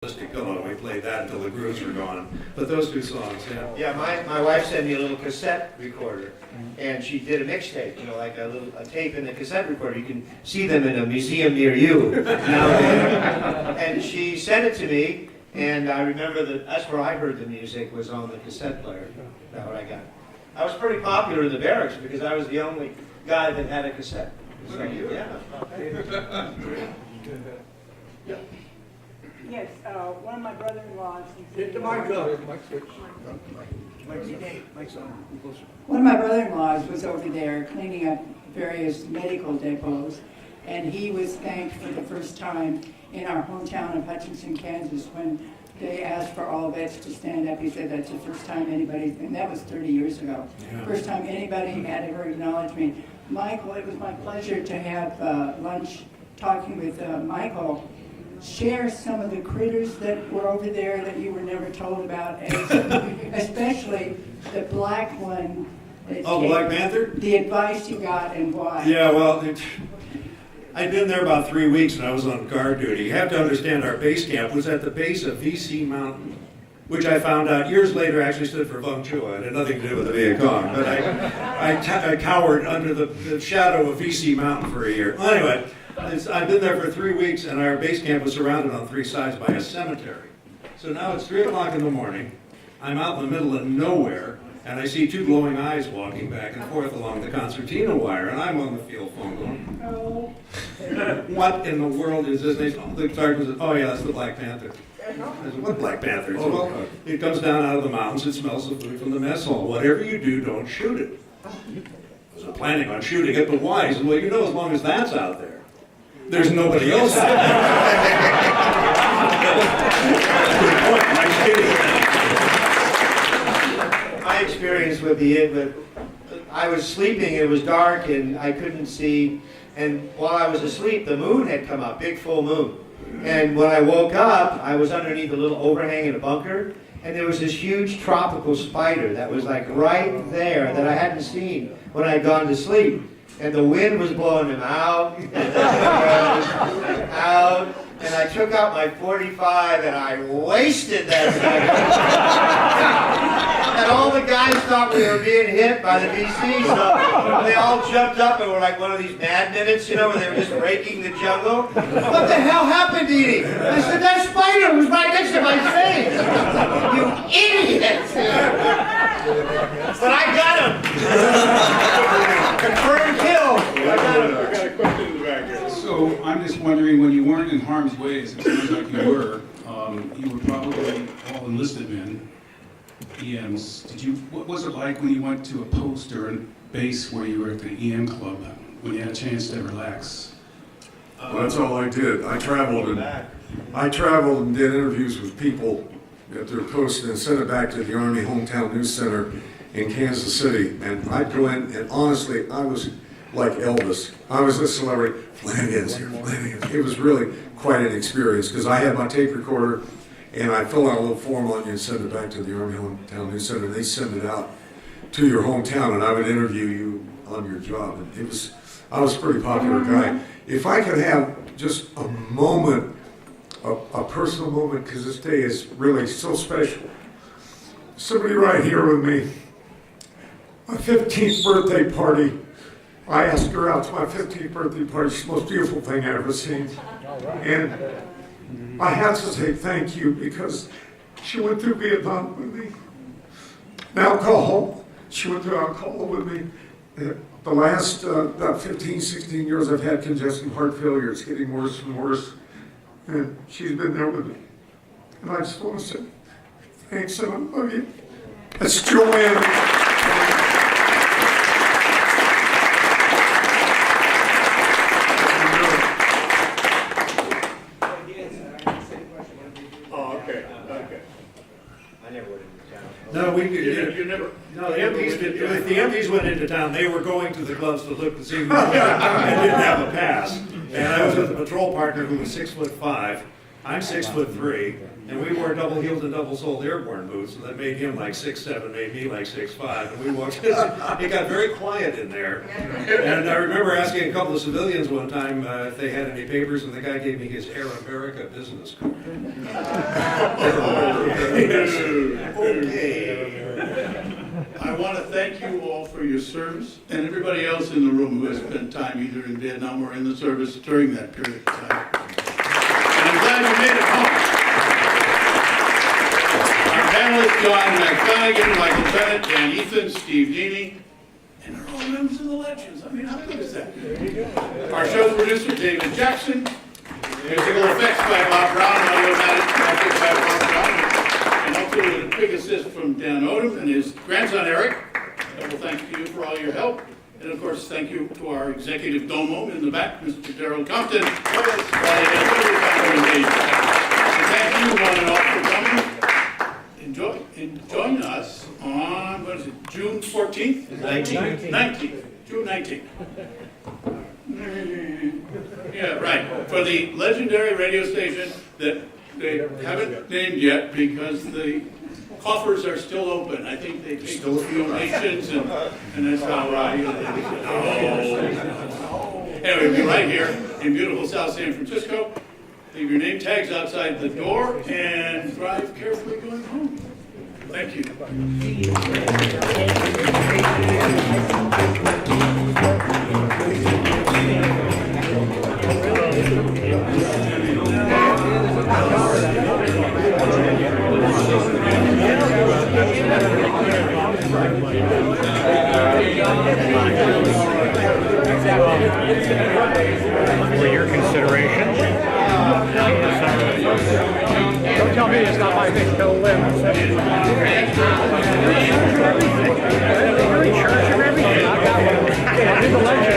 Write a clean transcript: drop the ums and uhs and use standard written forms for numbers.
Pillow. We played that until the grooves were gone. But those two songs, yeah. Yeah, my wife sent me a little cassette recorder, and she did a mixtape, like a tape in the cassette recorder. You can see them in a museum near you nowadays. And she sent it to me, and I remember that's where I heard the music, was on the cassette player. That's what I got. I was pretty popular in the barracks because I was the only guy that had a cassette. So, yeah. Yes, one of my brother-in-laws. Hit the mic up. One of my brother-in-laws was over there cleaning up various medical depots, and he was thanked for the first time in our hometown of Hutchinson, Kansas, when they asked for all vets to stand up. He said that's the first time anybody, and that was 30 years ago, first time anybody had ever acknowledged me. Michael, it was my pleasure to have lunch talking with Michael. Share some of the critters that were over there that you were never told about, especially the black one. Oh, Black Panther? The advice you got and why. Yeah, well, I'd been there about 3 weeks and I was on guard duty. You have to understand our base camp was at the base of VC Mountain, which I found out years later actually stood for Vung Chua. It had nothing to do with the Viet Cong, but I cowered under the shadow of VC Mountain for a year. Well, anyway, I've been there for 3 weeks, and our base camp was surrounded on three sides by a cemetery. So now it's 3 o'clock in the morning. I'm out in the middle of nowhere, and I see two glowing eyes walking back and forth along the concertina wire, and I'm on the field phone going, "Oh, what in the world is this?" The sergeant says, "Oh yeah, that's the Black Panther." I said, "What Black Panther?" He said, "Well, it comes down out of the mountains. It smells the food from the mess hall. Whatever you do, don't shoot it." I wasn't planning on shooting it, but why? He said, "Well, you know, as long as that's out there, there's nobody else out there." Good point. Nice kidding. My experience with I was sleeping, it was dark, and I couldn't see. And while I was asleep, the moon had come up, big full moon. And when I woke up, I was underneath a little overhang in a bunker, and there was this huge tropical spider that was like right there that I hadn't seen when I had gone to sleep. And the wind was blowing him out, out, and I took out my .45 and I wasted that sucker. And all the guys thought we were being hit by the VC, so they all jumped up and were like one of these Mad Minutes, where they were just raking the jungle. What the hell happened, Edie? I said, that spider was right next to my face. You idiot! But I got him. Confirmed kill. I got him. I got a question in the back here. So I'm just wondering, when you weren't in harm's way, as it sounds like you were probably all enlisted men, EMs. What was it like when you went to a post or a base where you were at the EM club, when you had a chance to relax? Well, that's all I did. I traveled and did interviews with people at their post and sent it back to the Army Hometown News Center in Kansas City. And I'd go in, and honestly, I was like Elvis. I was a celebrity. Flanagan's here, Flanagan's. It was really quite an experience because I had my tape recorder and I fill out a little form on you and send it back to the Army Hometown News Center. They send it out to your hometown, and I would interview you on your job. And I was a pretty popular guy. If I could have just a moment, a personal moment, because this day is really so special. Somebody right here with me, my 15th birthday party. I asked her out to my 15th birthday party. She's the most beautiful thing I ever seen. And I had to say thank you because she went through Vietnam with me. Alcohol. She went through alcohol with me. The last about 15, 16 years, I've had congestive heart failure. It's getting worse and worse. And she's been there with me. And I just want to say thanks and I love you. That's Joanne. No, You never. No, the MPs did. If the MPs went into town, they were going to the clubs to look to see who and didn't have a pass. And I was with a patrol partner who was 6'5", I'm 6'3", and we wore double-heeled and double-soled airborne boots, so that made him like 6'7", made me like 6'5", and we walked, it got very quiet in there. And I remember asking a couple of civilians one time if they had any papers, and the guy gave me his Air America business card. Okay. I want to thank you all for your service and everybody else in the room who has spent time either in Vietnam or in the service during that period of time. And I'm glad you made it home. Our panelists, John McConaughey, Michael Bennett, Dan Ethan, Steve Deeney, and they're all members of the Legends. I mean, how good is that? Our show's producer, David Jackson. Musical effects by Bob Brown, audio magic by Bob Brown. And also a big assist from Dan Odom and his grandson Eric. Double thanks to you for all your help. And of course, thank you to our executive domo in the back, Mr. Darrell Compton. And thank you one and all for coming. Join us on, what is it, June 14th? 19th. June 19th. Yeah, right. For the legendary radio station that they haven't named yet because the coffers are still open. I think they take donations and that's how right. Anyway, we'll be right here in beautiful South San Francisco. Leave your name tags outside the door and drive carefully going home. Thank you. For your consideration. Don't tell me it's not my thing. Tell them. You're in charge of everything. I got one.